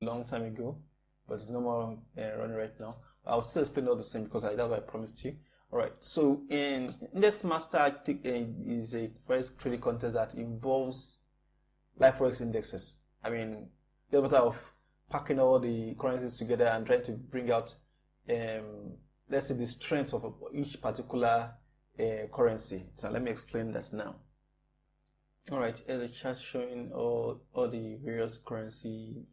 long time ago, but it's no more running right now. I'll still explain all the same because that's what I promised you. All right. So in Index Master is a first trading contest that involves live forex indexes. I mean, the matter of packing all the currencies together and trying to bring out, let's say, the strengths of each particular currency. So let me explain that now. All right, here's a chart showing all the various currency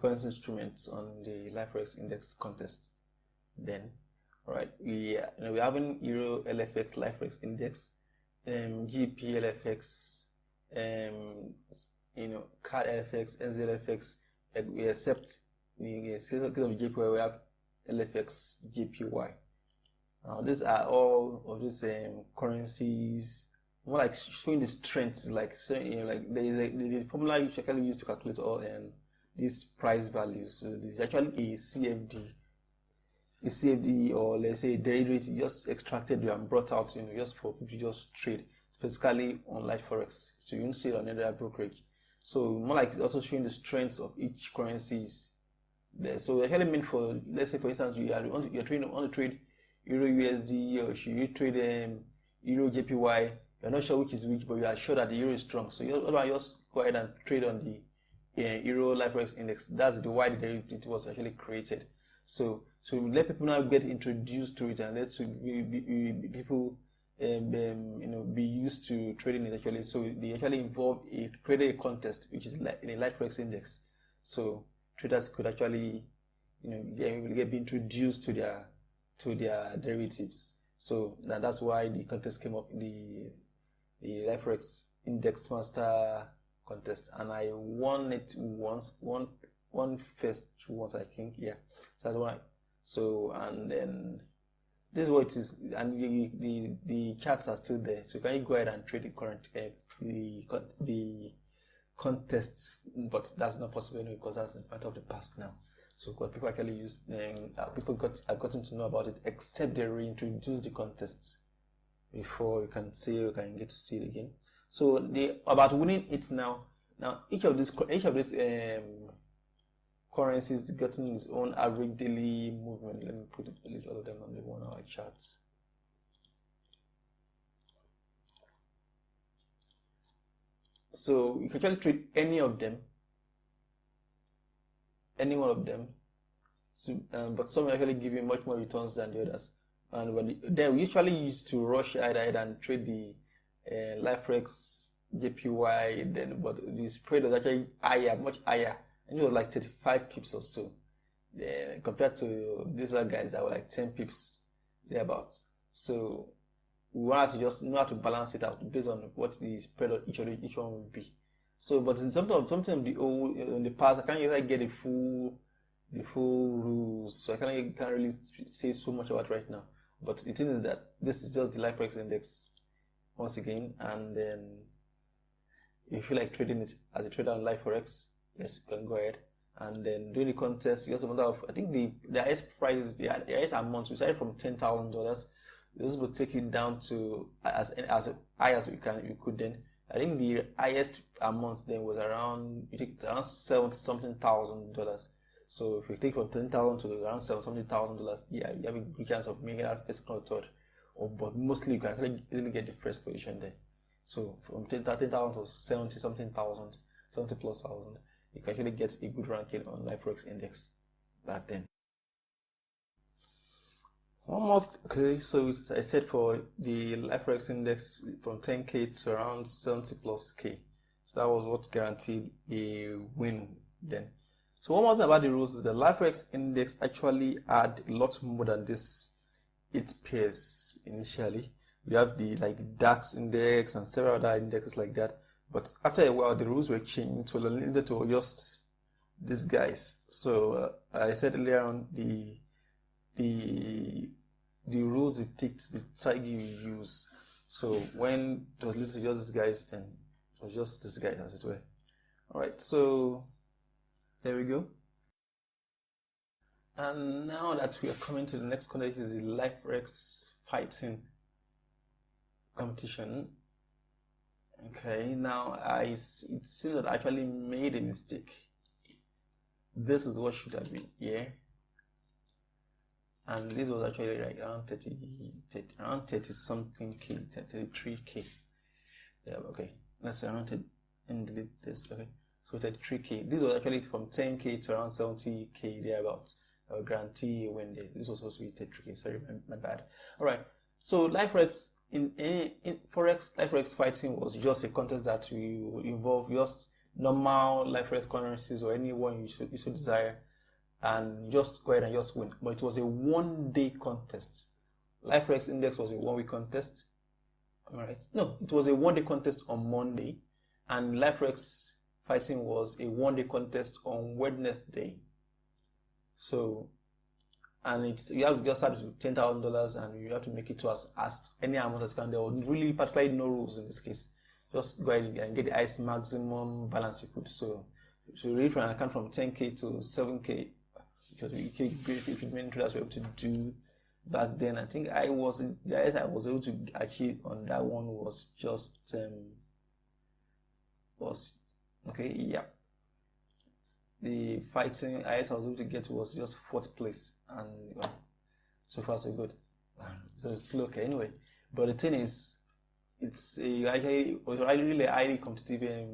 instruments on the live forex index contest. Then, all right, we're having Euro LFX live forex index, GP LFX, CAD LFX, NZLFX. We accept in the case of JPY, we have LFX JPY. Now, these are all of these currencies. More like showing the strength, like showing, like there is the formula you can use to calculate all these price values. So there's actually a CFD, or let's say a derivative just extracted and brought out, just for people to just trade, specifically on live forex. So you don't see it on any other brokerage. So more like it's also showing the strengths of each currencies there. So it's actually meant for, let's say for instance, you're trading on to trade Euro USD, or should you trade Euro JPY. You're not sure which is which, but you are sure that the euro is strong. So you just go ahead and trade on the Euro Live Forex Index. That's the why the derivative was actually created. So let people now get introduced to it, and let people be used to trading it actually. So they actually created a contest, which is like in a Live Forex Index. So traders could actually be introduced to their derivatives. So that's why the contest came up, the Live Forex Index Master contest, and I won it once, first once, I think, yeah. So that's why. So, and then this is what it is, and the charts are still there. So can you go ahead and trade the current the contests, but that's not possible anymore because that's a matter of the past now. So what people actually used, have gotten to know about it, except they reintroduced the contests before you can get to see it again. So about winning it now. Now each of these currencies getting its own average daily movement. Let me put all of them on the 1 hour chart. So you can actually trade any one of them. So, but some actually give you much more returns than the others. And then we usually used to rush ahead and trade the Live Forex JPY. Then, but the spread was actually much higher, and it was like 35 pips or so. Compared to these other guys that were like 10 pips thereabouts. So we wanted to just know how to balance it out based on what the spread of each one would be. So, but in something of the past, I can't really get the full rules, so I can't really say so much about it right now. But the thing is that this is just the Live Forex Index once again, and then if you feel like trading it as a trader on Live Forex, yes, you can go ahead. And then during the contest, you also matter of, I think the highest price, the highest amount, we started from $10,000. This will take it down to as high as you could then. I think the highest amount then was around, you take it around $70-something-thousand. So if you take from 10,000 to around $70,000, yeah, you have a good chance of making that first, second, or third. But mostly you can actually easily get the first position there. So from 10,000 to 70-something-thousand, 70+thousand, you can actually get a good ranking on Live Forex Index back then. Okay, so I said for the Live Forex Index from 10K to around 70+K. So that was what guaranteed a win then. So one more thing about the rules is the Live Forex Index actually had a lot more than this 8 pairs initially. We have the DAX index and several other indexes like that. But after a while, the rules were changed to limited to just these guys. So I said earlier on the rules dictate the strategy you use. So when it was limited to just these guys, then it was just this guy as it were. Alright, so there we go. And now that we are coming to the next contest, is the Live Forex fighting competition. Okay, now it seems that I actually made a mistake. this is what should have been here, and this was actually like around 30 something K, 33K. Yeah, okay, let's say around and delete this. Okay, so 33K. This was actually from 10K to around 70K thereabouts. Guarantee when this was supposed to be 33K. Sorry, my bad. All right. So LifeRex in Forex, LifeRex fighting was just a contest that will involve just normal LifeRex currencies or anyone you should desire, and just go ahead and just win. But it was a 1-day contest. LifeRex Index was a 1-week contest. Am I right? No, it was a 1-day contest on Monday, and LifeRex fighting was a 1-day contest on Wednesday. So, and it's, you have to just start with $10,000 and you have to make it to as any amount as you can. There was really particularly no rules in this case. Just go ahead and get the highest maximum balance you could. So read from an account from 10K to 7K, because if you many traders were able to do back then. I think the highest I was able to achieve on that one was just the fighting highest I was able to get was just 4th place, and so far so good. So it's still okay anyway. But the thing is, it's was really a highly competitive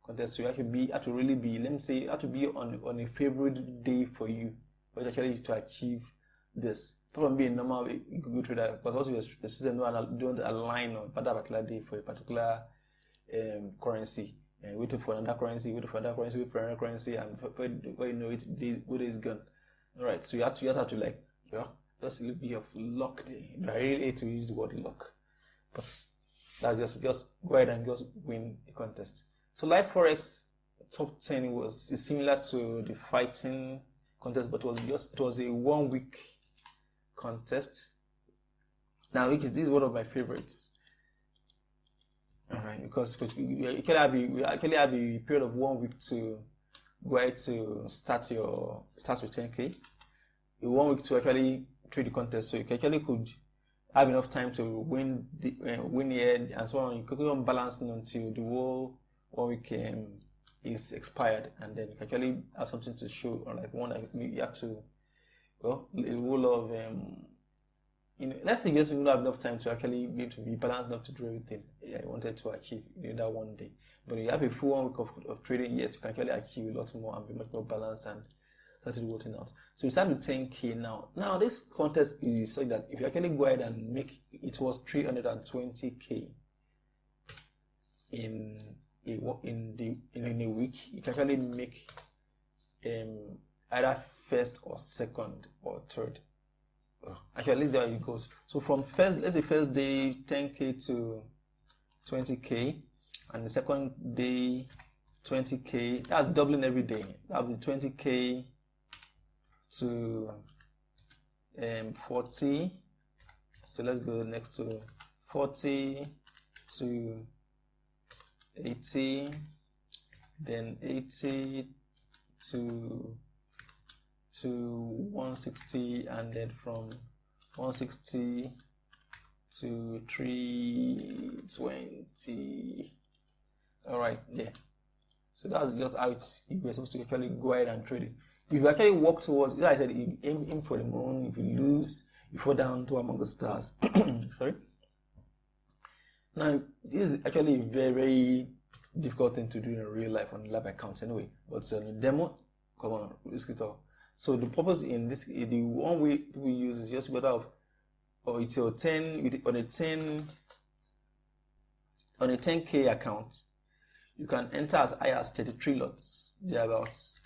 contest. So you have to really be, let me say, have to be on a favorite day for you, but actually to achieve this. Probably be a normal good trader, but also your system don't align on that particular day for a particular currency. And waiting for another currency, wait for another currency, and before you know it, the day is gone. All right, so you just have to like, just a little bit of luck there. I really hate to use the word luck, but that's just go ahead and just win a contest. So LifeForex top 10 is similar to the fighting contest, but it was a 1-week contest. Now, this is one of my favorites. All right, because we actually have a period of 1 week to go ahead to start with 10K. A 1 week to actually trade the contest, so you actually could have enough time to win here and so on. You could go on balancing until the whole 1 week is expired, and then you can actually have something to show, or like one that you have to, a whole of let's say you don't have enough time to actually be able to be balanced enough to do everything I wanted to achieve in that 1 day. But you have a full 1 week of trading, yes, you can actually achieve a lot more and be much more balanced and started working out. So we start with 10K now. Now this contest is such that if you actually go ahead and make it was 320K in a week, you can actually make either first or second or third. Actually, at least there it goes. So from let's say first day 10K to 20K, and the second day 20K. That's doubling every day. That'll be 20K to 40. So let's go next to 40 to 80, then 80 to 160, and then from 160 to 320. All right, yeah. So that's just how you're supposed to actually go ahead and trade it. If you actually walk towards, like I said, you aim for the moon. If you lose, you fall down to among the stars. Sorry. Now, this is actually a very, very difficult thing to do in real life on live accounts anyway. But on a demo, come on, risk it all. So the purpose in this, the one way we use is just to go out of, it's your 10 on a 10K account. You can enter as high as 33 lots, thereabouts,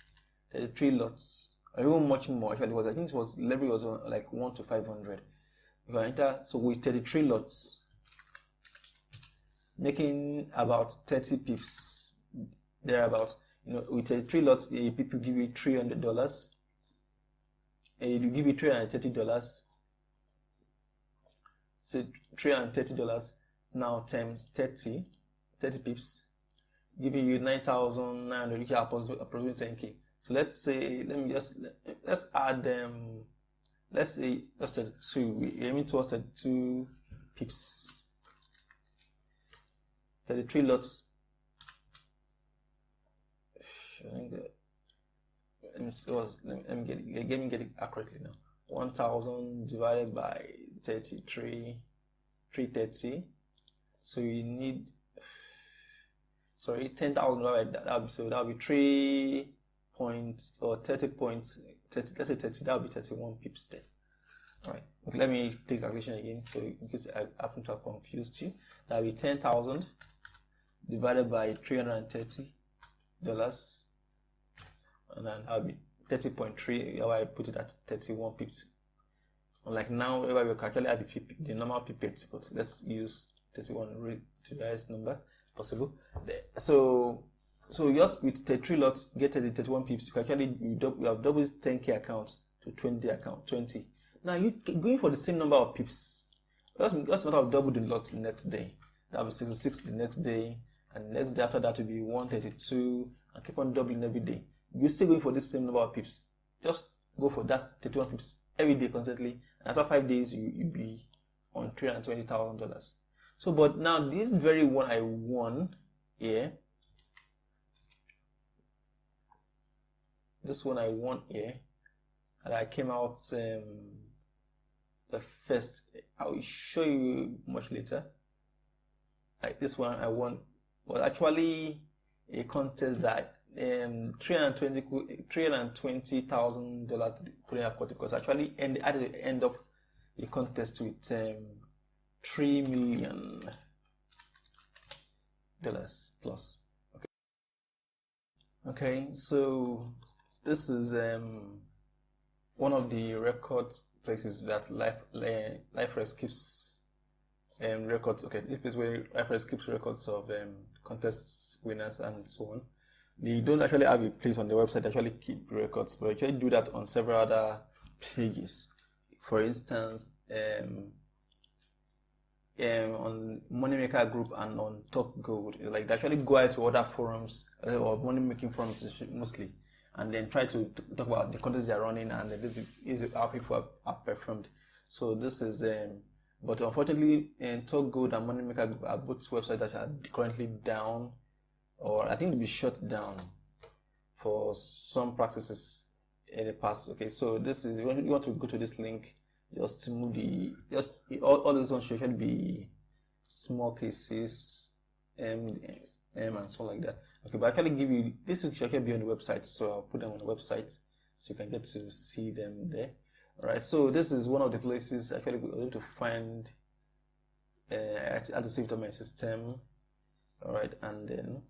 33 lots, or even much more. Actually, I think it was level was like 1 to 500. You can enter so with 33 lots, making about 30 pips thereabouts. With 33 lots, people give you $300. You give you $330. So $330 now times 30 pips, giving you 9,900, which are approximately 10K. So let's add let's say just 2. We're aiming towards 32 pips. 33 lots. let me get it accurately now. 1000 divided by 330. So you need, sorry, 10,000 divided by that. So that would be 3 points or 30 points. 30, let's say 30. That would be 31 pips there. All right. Okay, let me take calculation again. So in case I happen to have confused you, that would be 10,000 divided by $330, and then I'll be 30.3. How I put it at 31 pips. Unlike now, whenever we calculate the normal pipettes, but let's use 31 to the highest number possible. So just with 33 lots, get 31 pips. You actually you have doubled 10k account to 20. Now you going for the same number of pips. Just a matter of double the lot next day. That will be 66 the next day, and the next day after that will be 132, and keep on doubling every day. You're still going for this same number of pips. Just go for that 31 pips every day constantly, and after 5 days you'll be on $320,000. So, but now this very one I won here, this one I won here, and I came out the first. I will show you much later. Like this one I won was actually a contest that $320,000 couldn't have got it, because actually end up the contest with $3 million plus. Okay, so this is one of the record places that LifeRest keeps records. Okay, this is where LifeRest keeps records of contests winners and so on. They don't actually have a place on the website to actually keep records, but actually do that on several other pages. For instance, on Moneymaker Group and on Top Gold, like they actually go out to other forums or money making forums mostly, and then try to talk about the contests they are running and this is how people have performed. So this is but unfortunately, Top Gold and Moneymaker Group are both websites that are currently down, or I think they'll be shut down for some practices in the past. Okay, so this is, you want to go to this link, just to move all those ones should be small cases, and so like that. Okay, but I can give you this should actually be on the website, so I'll put them on the website so you can get to see them there. All right, so this is one of the places actually we're able to find. I had to save it on my system. All right, and then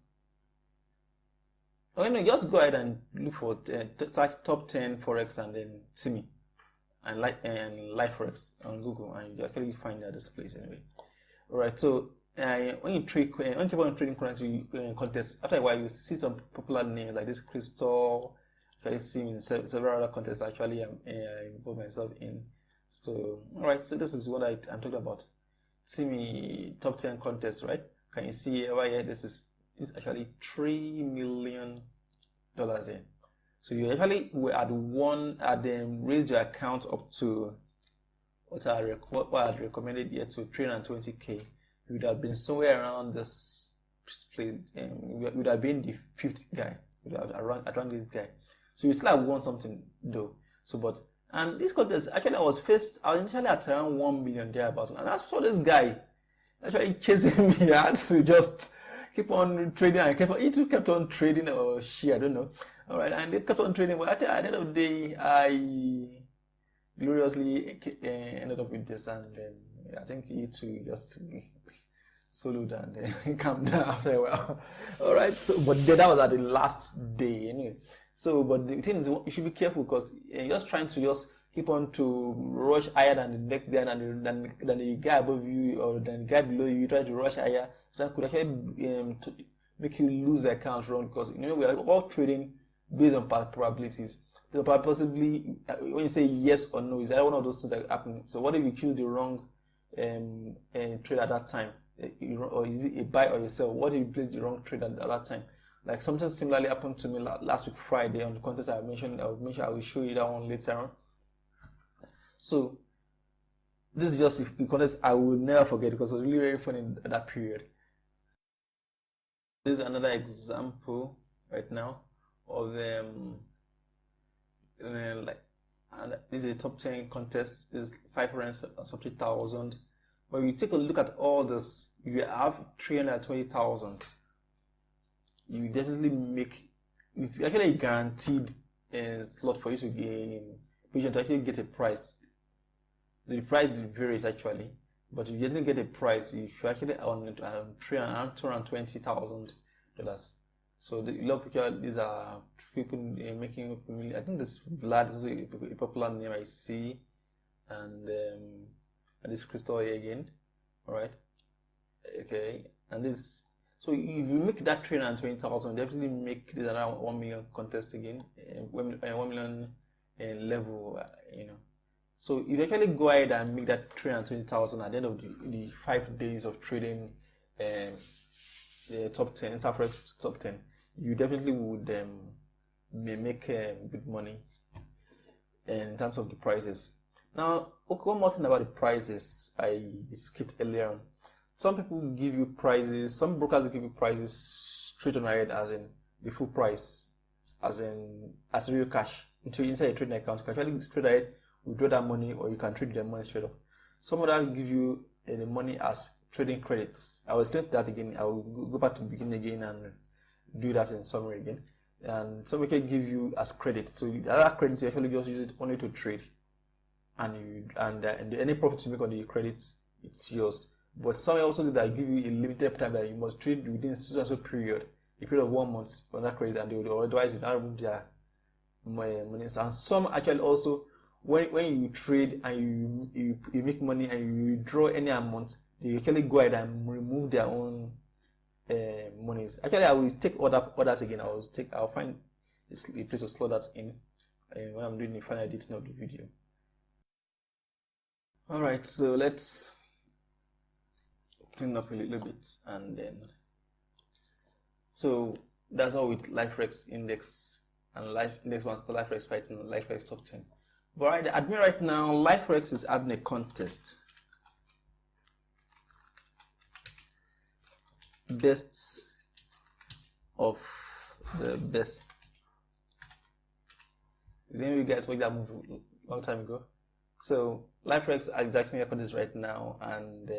just go ahead and look for search top 10 forex and then Timmy and LifeRest on Google, and you actually find that this place anyway. All right, so when you keep on trading currency contests, after a while you see some popular names like this Crystal. Actually seen in several other contests actually involve myself in. So all right, so this is what I'm talking about. Timmy top 10 contest, right? Can you see right here? This is actually $3 million here. So you actually were at raised your account up to what I had recommended here to 320k. You would have been somewhere around this split. You would have been the 5th guy. You would have around this guy. So you still have won something though. So and this contest actually I was initially at around 1 million thereabouts, and that's for this guy actually chasing me. I had to just keep on trading, and he too kept on trading, or she, I don't know. All right, and they kept on trading, but at the end of the day, I gloriously ended up with this, and then I think he too just soloed and calmed down after a while. All right, so but that was at the last day anyway. So, but the thing is, you should be careful, because you're just trying to keep on to rush higher than the next guy, than the guy above you or than the guy below you. You try to rush higher, so that could actually make you lose the account wrong, because we are all trading based on probabilities. So possibly when you say yes or no, is that one of those things that happen? So what if you choose the wrong trade at that time, or is it a buy or a sell? What if you place the wrong trade at that time? Like something similarly happened to me last week Friday on the contest I mentioned. I will show you that one later on. So this is just a contest I will never forget, because it was really very funny in that period. This is another example right now of like, and this is a top 10 contest, is 570,000. But you take a look at all this, you have 320,000. You definitely make, it's actually a guaranteed slot for you to gain, to actually get a prize. The price varies actually, but you didn't get a price if you actually on $220,000. So the lot of people, these are people making. I think this Vlad is also a popular name I see, and this Crystal here again. All right, okay, and this. So if you make that 320,000, definitely make this around 1 million contest again, 1 million level, you know. So if you actually go ahead and make that 320,000 at the end of the 5 days of trading, the top 10, Safarex top 10, you definitely would make good money in terms of the prices. Now, okay, one more thing about the prices I skipped earlier on. Some people give you prices, some brokers give you prices straight on ahead, as in the full price, as real cash inside your trading account. You can actually straight ahead withdraw that money, or you can trade the money straight up. Some of that give you the money as trading credits. I will explain that again. I will go back to the beginning again and do that in summary again. And some can give you as credit. So the other credits, you actually just use it only to trade, and any profit you make on the credits, it's yours. But some also do that give you a limited time that you must trade within a certain period, a period of 1 month on that credit, and they will otherwise you not remove their money. And some actually also, when you trade and you make money and you withdraw any amount, they actually go ahead and remove their own monies. Actually, I will take all that again. I'll find a place to slot that in when I'm doing the final editing of the video. All right, so let's clean up a little bit, and then so that's all with LifeRex Index and Index Master, LifeRex Fighting, and LifeRex Top 10. But right, admit right now, LifeRex is having a contest. Best of the best. Then you guys watched that movie a long time ago. So LifeRex is actually a contest right now, and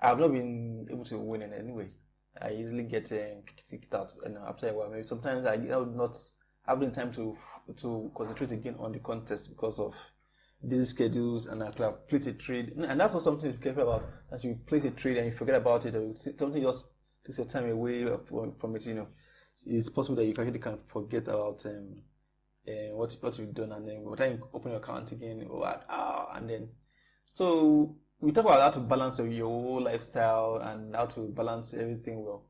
I've not been able to win in any way. I easily get kicked out, and after a while, maybe sometimes I would not having time to concentrate again on the contest because of busy schedules, and I could have placed a trade. And that's not something to be careful about. As you place a trade and you forget about it, or something just takes your time away from it. You know, it's possible that you actually can forget about what you've done, and then by the time you open your account again, and then so we talk about how to balance your whole lifestyle and how to balance everything well.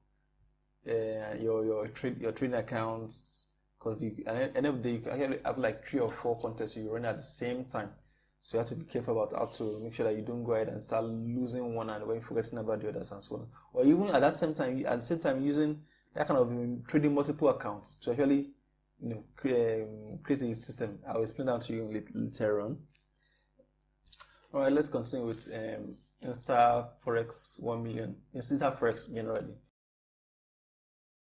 Your trading accounts, because at the end of the day you can actually have like 3 or 4 contests you run at the same time. So you have to be careful about how to make sure that you don't go ahead and start losing one and when forgetting about the others and so on. Or even at the same time using that kind of trading multiple accounts to actually create a system. I'll explain that to you later on. All right, let's continue with InstaForex 1 million. InstaForex generally.